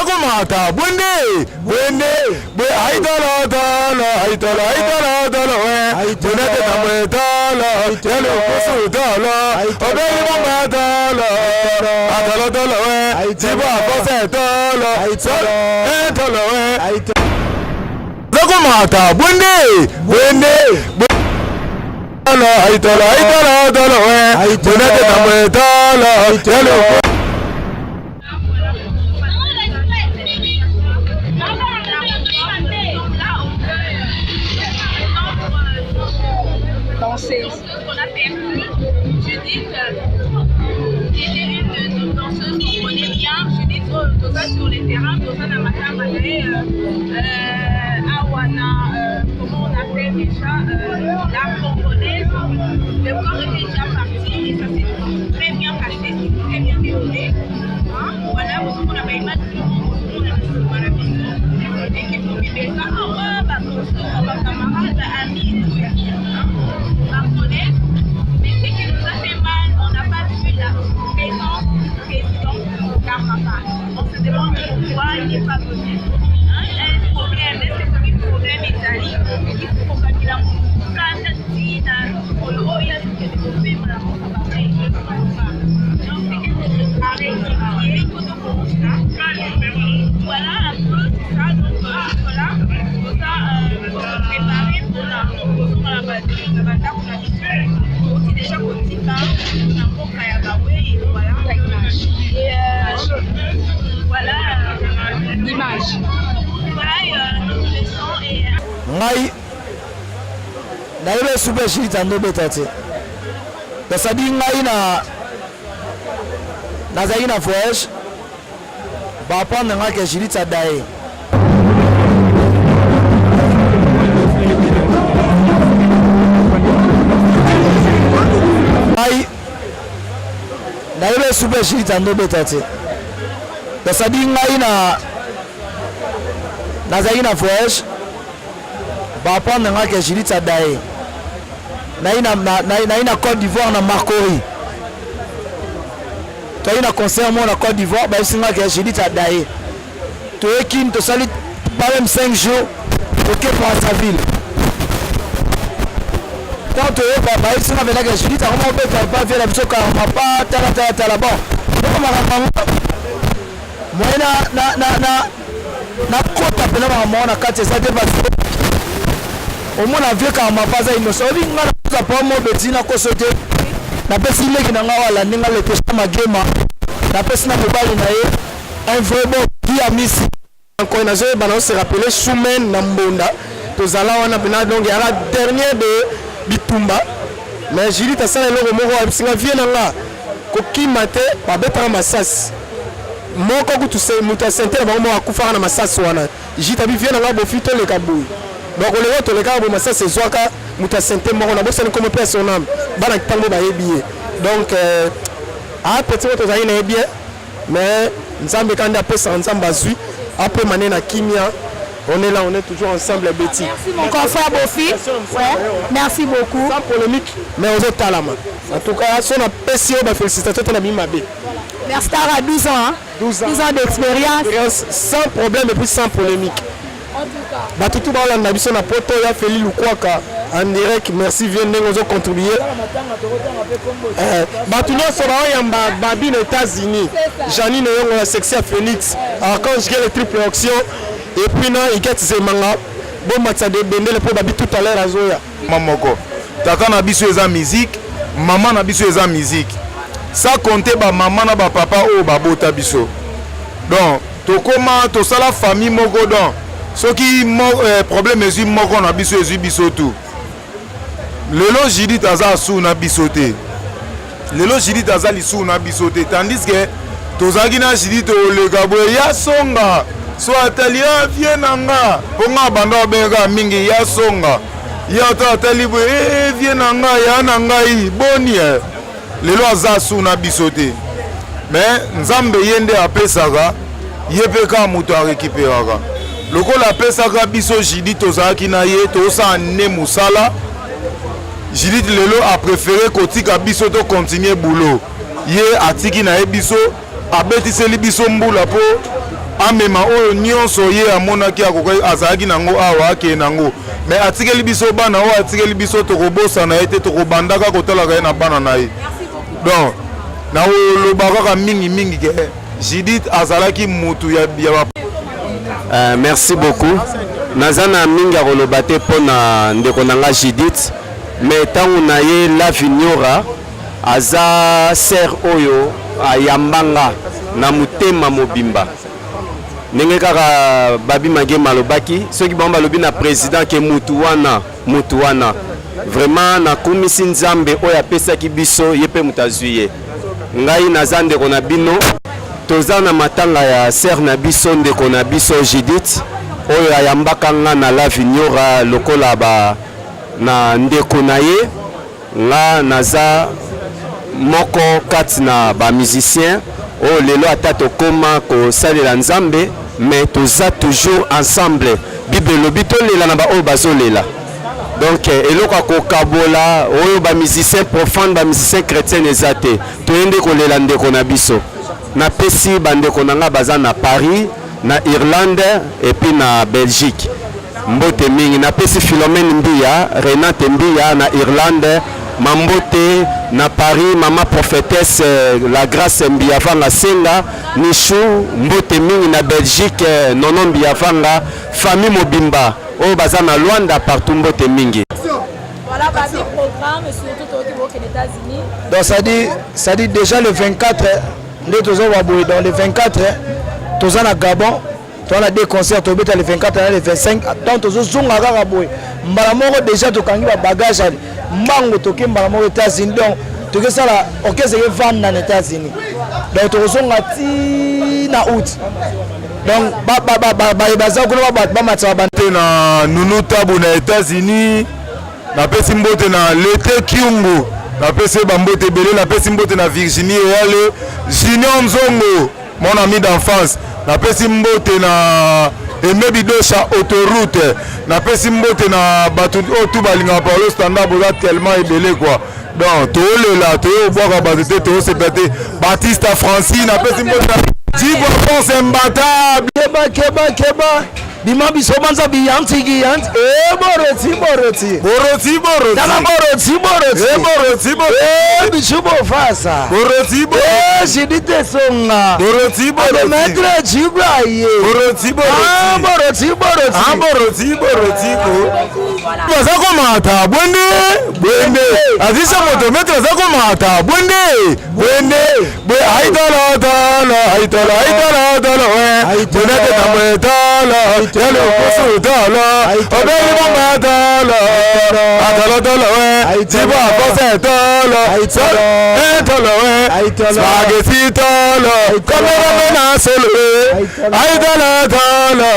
Zakumata, Bunde, Aitala, Aitala, Bunatala, Yellow Sudala, Obey Matala, Atala, Tiba, Cosetala, Zakumata, Bunde, Aitala, Yellow. C'est ce qu'on a perdu. Judith était une danseuse qu'on connaît bien. Judith, tout ça sur les terrains, tout ça dans ma camarade, Awana, comment on appelle déjà, la congolaise. Le corps était déjà parti et ça s'est très bien passé, très bien déroulé. Voilà, vous avez une image de la maison. Et qui vous vivez ça, ma camarade, amie, mais ce qui nous a fait mal, on n'a pas vu la présence du président Karmapa. On se demande pourquoi il n'est pas venu. Il y a un problème, est-ce que c'est un problème italique? Il faut qu'il a voilà un peu ça, donc voilà, tout ça préparé pour la aussi déjà petit pain, et voilà l'image. Voilà notre leçon et Ngai naile super shit ando betate. Tasadi ngai na zaina voyage. Ba prendre nga ke shit adaye. Ngai naile super shit ando betate. Tasadi ngai na zaina voyage. Ba prendre nga ke shit adaye. Na Côte d'Ivoire na Marcory. Tu as un concert en Côte d'Ivoire, bah c'est que j'ai dit à Daé. Tu es qui te salit par même 5 jours pour que pour sa ville. Quand tu es pas c'est que j'ai dit à comment on peut pas faire la chose car on pas tala là-bas. Moi na côte à peine maman na 4 ça dépasse. Au moins la vie car on pas ça innocent. On pas mon petit na ko sauter. Na pesi leki na ngawa la ninga le testa magema na pesi na mobali na ye un vrai bon qui a mis encore na zo ba na se rappeler Soumen na Mbonda to zala wana bina donc ya la dernière de Bitumba mais Jili ta sala loko moko singa vie na nga ko kimate ba betara masasi moko kutu se muta sentere ba mo akufa na masasi wana Jita bi vie na nga bo fito le kabu donc le vote le kabu masasi zwaka muta sentere moko na bo sene comme personne bana kitango ba yebiye donc a petit autre zaina yebiye mais nzambe kanda pesa nzamba zui après mané na kimia on est là on est toujours ensemble Betty. Merci mon confrère Bofi. Ouais. Merci beaucoup. Sans polémique mais on est talama en tout cas son apprécié ba félicitations na bimabe. Merci Tara 12 ans hein? 12 ans d'expérience sans problème et puis sans polémique. En tout cas ba tout ba la biso na poto ya Feli Lukwaka en direct merci vient nous contribuer Batuno sera yamba babi aux États-Unis Janine yongo la sexy à Phoenix alors quand je gagne le triple auction et puis non il get zemanga bon match de bendele pour babi tout à l'heure azoya mamoko tata na biso eza musique maman na biso eza musique ça compter ba maman na ba papa o ba bota biso donc to koma to sala famille moko donc ce qui problème est moko na biso ezu biso tout lelo Judith aza sou na bisote lelo Judith aza lisu na bisote tandis que tozaki na Judith olega boye ya songa so atali ya vie nanga ponga banda benga mingi ya songa ya to atali boye vie nanga ya nanga boni lelo aza sou na bisote mais nzambe yende apesaka yepeka muto a récupéraka lokola apesaka biso Judith tozaki na ye tosa ne musala Judith lelo a préféré kotika biso to continuer boulot. Ye atiki na biso abetiseli biso mbula po amema oyo nyonso ye amonaki azalaki nango awa akee nango mais atikeli biso bana oyo atikeli biso tokobosana ye te tokobandaka kotalaka ye na bana na ye donc naoloba kaka mingi ke Judith azalaki mutu ya merci beaucoup naza na mingi akoloba te mpo na ndeko na nga Judith mais ntango na ye la vignora aza ser oyo ayambanga na motema mobimba ndenge kaka Babi Magema alobaki soki bango balobi na président ke mutu wana vraiment nakumisi nzambe oyo apesaki biso ye mpe moto azwi ye ngai naza ndeko na bino toza na matanga ya ser na biso ndeko na biso Judith oyo ayambaka nga na la vignora lokola na ndeko na ye nga naza moko kati na musicien oyo lelo ata tokoma kosalela nzambe mais toza toujours ensemble bible elobi tolela na baoyo bazolela donc eloko kokabola oyo musicien profane musicien chrétien eza te toyende kolela ndeko na biso napesi bandeko na nga baza na Paris na Irlande et puis na Belgique mbote mingi napesi Philomène Mbia Renate Mbia na Irlande mambote na Paris mama prophétesse la grâce Mbia vanga senga nishu mbote mingi na Belgique nono Mbia vanga famille mobimba oyo baza na Luanda partout mbote mingi. Voilà, bah, des programmes, surtout aux États-Unis. Donc ça dit déjà le 24, dans le 24, tous en Gabon, tu as des concerts, tu as le 24 et le 25, donc tu as un Gabon. Mbalamoro déjà tu as un bagage, Mbango tu as Mbalamoro aux États-Unis, donc tu as ça là, ok c'est que van dans les États-Unis. Donc tu as un août. Donc na Nunu Tabu na États-Unis. Napesi mbote na Lete Kiungu, napesi bambote belé, napesi mbote na Virginie Eyale, Junior Nzongo, mon ami d'enfance, napesi mbote na Emebidosha Autoroute, napesi mbote na batu tout balinga Paulo Standard boza tellement ebelé quoi. Donc tolela to boka batete to se pété Baptiste Francine, napesi mbote na Djibo Ponce imbattable. Keba bima biso banza biyanti boroti bishubo fasa Judith songa le maître Jibraye boroti bazako mata bwende azisha moto maître zako mata bwende haitala Yalo kusu dala, obey mama dala, adala dala we, jiba kose dala, dala we, spaghetti dala, kamera mena solo we, aidala dala.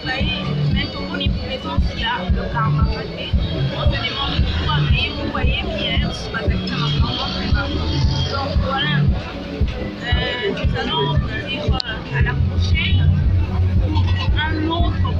mais ton omniprésence, il y a le karma. On se demande pourquoi, mais vous voyez bien, c'est pas ça qui m'a vraiment. Donc voilà, nous allons dire à la prochaine un autre